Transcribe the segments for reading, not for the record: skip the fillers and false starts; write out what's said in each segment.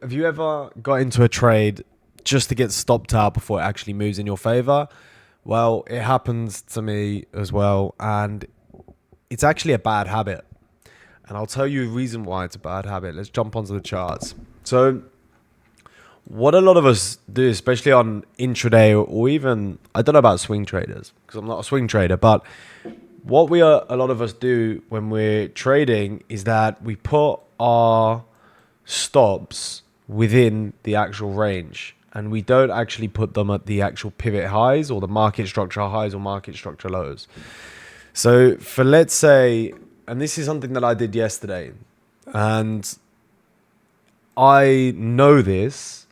have you ever got into a trade just to get stopped out before it actually moves in your favor? Well, it happens to me as well, and it's actually a bad habit. And I'll tell you a reason why it's a bad habit. Let's jump onto the charts. So, what a lot of us do, especially on intraday or even, I don't know about swing traders because I'm not a swing trader, but what a lot of us do when we're trading is that we put our stops within the actual range and we don't actually put them at the actual pivot highs or the market structure highs or market structure lows. So for, let's say, and this is something that I did yesterday, and I know this,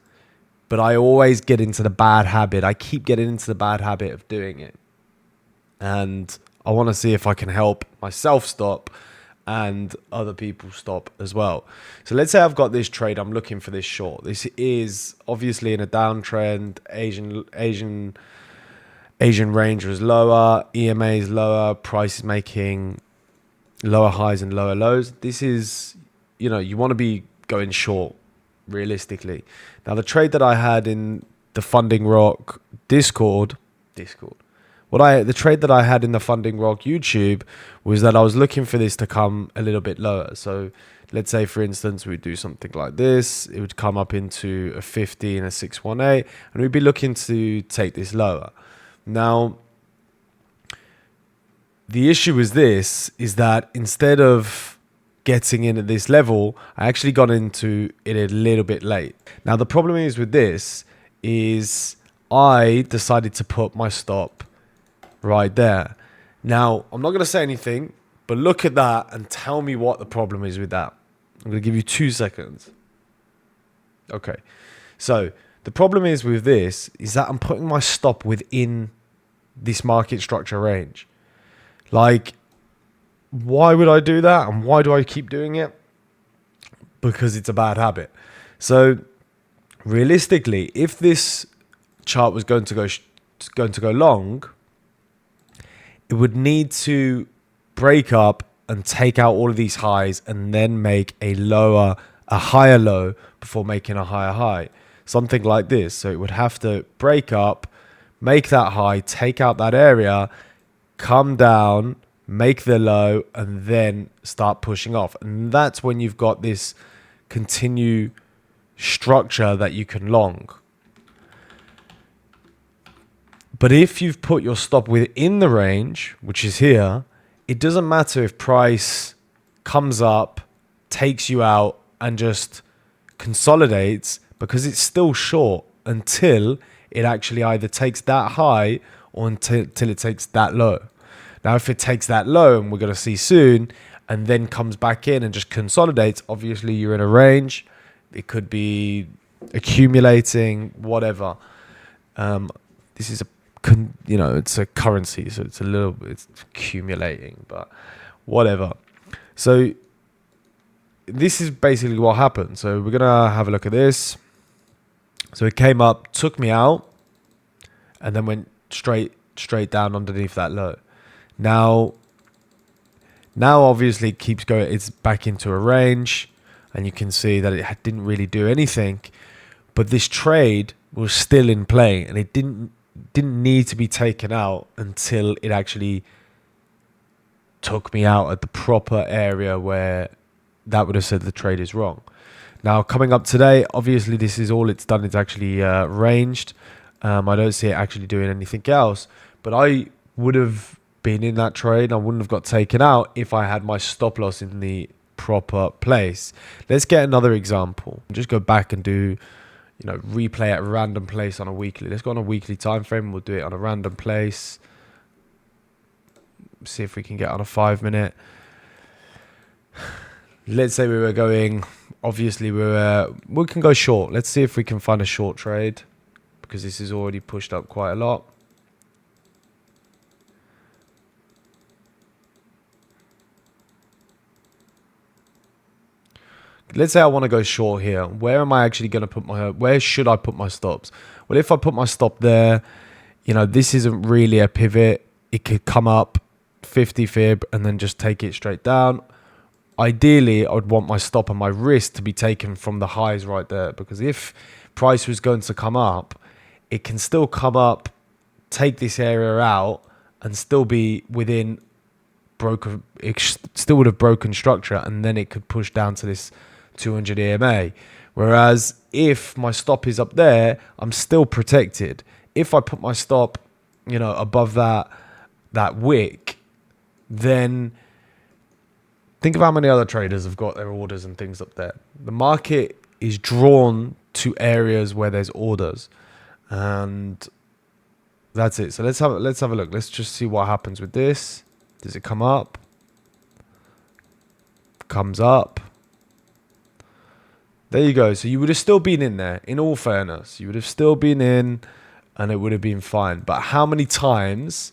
but I always get into the bad habit. I keep getting into the bad habit of doing it. And I want to see if I can help myself stop and other people stop as well. So let's say I've got this trade. I'm looking for this short. This is obviously in a downtrend. Asian range was lower. EMA is lower. Price is making lower highs and lower lows. This is, you want to be going short realistically. Now, the trade that I had in the Funding Rock Discord, the trade that I had in the Funding Rock YouTube was that I was looking for this to come a little bit lower. So let's say, for instance, we'd do something like this. It would come up into a 50 and a 618, and we'd be looking to take this lower. Now, the issue is that instead of getting in at this level, I actually got into it a little bit late. Now, the problem is with this is I decided to put my stop right there. Now, I'm not going to say anything, but look at that and tell me what the problem is with that. I'm going to give you 2 seconds. Okay. So the problem is with this is that I'm putting my stop within this market structure range. Like, why would I do that? And why do I keep doing it? Because it's a bad habit. So realistically, if this chart was going to go long, it would need to break up and take out all of these highs and then make a higher low before making a higher high. Something like this. So it would have to break up, make that high, take out that area, come down, make the low, and then start pushing off. And that's when you've got this continue structure that you can long. But if you've put your stop within the range, which is here, it doesn't matter if price comes up, takes you out, and just consolidates, because it's still short until it actually either takes that high or until it takes that low. Now, if it takes that low, and we're going to see soon, and then comes back in and just consolidates, obviously you're in a range. It could be accumulating, whatever. This is it's a currency, so it's accumulating, but whatever. So this is basically what happened. So we're gonna have a look at this. So it came up, took me out, and then went straight down underneath that low. Now obviously it keeps going. It's back into a range, and you can see that it didn't really do anything. But this trade was still in play, and it didn't need to be taken out until it actually took me out at the proper area where that would have said the trade is wrong. Now, coming up today, obviously this is all it's done. It's actually ranged. I don't see it actually doing anything else, but I would have been in that trade. I wouldn't have got taken out if I had my stop loss in the proper place. Let's get another example. Just go back and do replay at a random place on a weekly. Let's go on a weekly time frame. We'll do it on a random place. See if we can get on a 5-minute. Let's say we were going, obviously we can go short. Let's see if we can find a short trade, because this is already pushed up quite a lot. Let's say I want to go short here. Where am I actually going to where should I put my stops? Well, if I put my stop there, this isn't really a pivot. It could come up 50 fib and then just take it straight down. ideally I would want my stop and my risk to be taken from the highs right there, because if price was going to come up, it can still come up, take this area out, and still be within broken. It still would have broken structure, and then it could push down to this 200 EMA. Whereas if my stop is up there, I'm still protected. If I put my stop, above that wick, then think of how many other traders have got their orders and things up there. The market is drawn to areas where there's orders, and that's it. So let's have a look. Let's just see what happens with this. Does it come up? Comes up. There you go. So you would have still been in there. In all fairness, you would have still been in, and it would have been fine. But how many times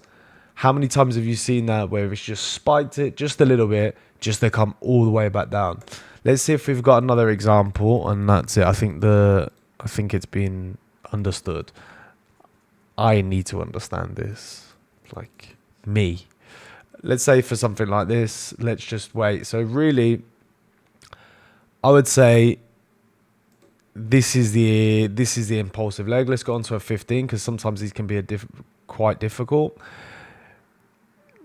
have you seen that where it's just spiked it just a little bit, just to come all the way back down? Let's see if we've got another example, and that's it. I think it's been understood. I need to understand this, like me. Let's say for something like this, let's just wait. So really, I would say this is the impulsive leg. Let's go on to a 15, because sometimes these can be quite difficult.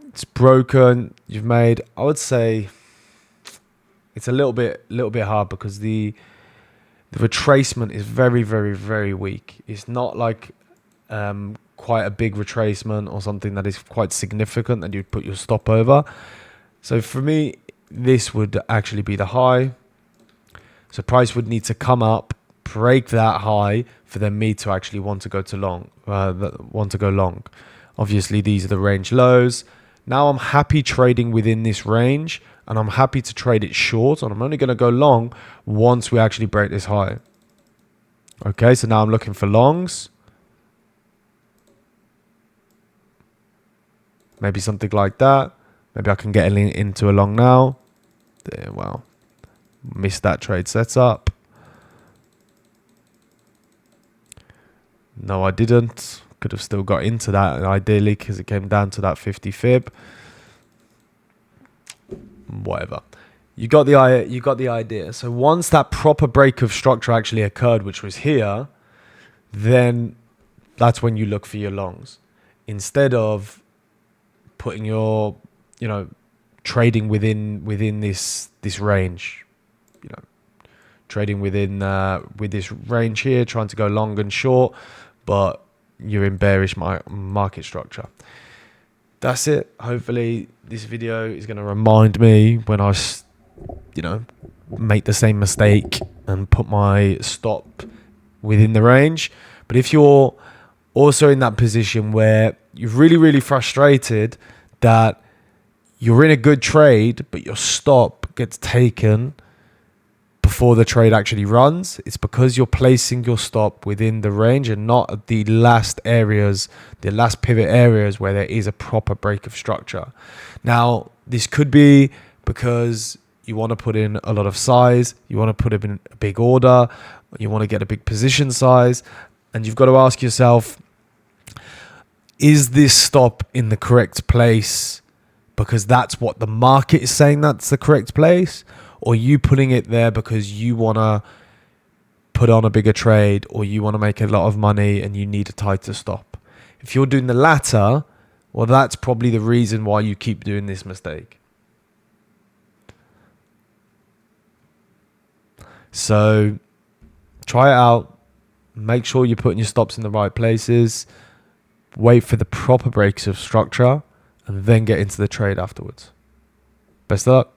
It's broken. You've made. I would say it's a little bit hard, because the retracement is very, very, very weak. It's not like quite a big retracement or something that is quite significant that you'd put your stop over. So for me, this would actually be the high. So price would need to come up, break that high for then me to actually want to go long. Obviously, these are the range lows. Now I'm happy trading within this range, and I'm happy to trade it short, and I'm only going to go long once we actually break this high. Okay, so now I'm looking for longs. Maybe something like that. Maybe I can get into a long now. There, well, missed that trade setup. No, I didn't. Could have still got into that, ideally, because it came down to that 50 fib. Whatever. You got the idea. So once that proper break of structure actually occurred, which was here, then that's when you look for your longs, instead of putting your, trading within this range, trading within with this range here, trying to go long and short, but you're in bearish market structure. That's it. Hopefully this video is going to remind me when I make the same mistake and put my stop within the range. But if you're also in that position where you're really, really frustrated that you're in a good trade, but your stop gets taken before the trade actually runs, it's because you're placing your stop within the range and not at the last pivot areas where there is a proper break of structure. Now, this could be because you want to put in a lot of size, you want to put in a big order, you want to get a big position size, and you've got to ask yourself, is this stop in the correct place because that's what the market is saying that's the correct place? Or are you putting it there because you want to put on a bigger trade, or you want to make a lot of money and you need a tighter stop? If you're doing the latter, well, that's probably the reason why you keep doing this mistake. So try it out. Make sure you're putting your stops in the right places. Wait for the proper breaks of structure and then get into the trade afterwards. Best of luck.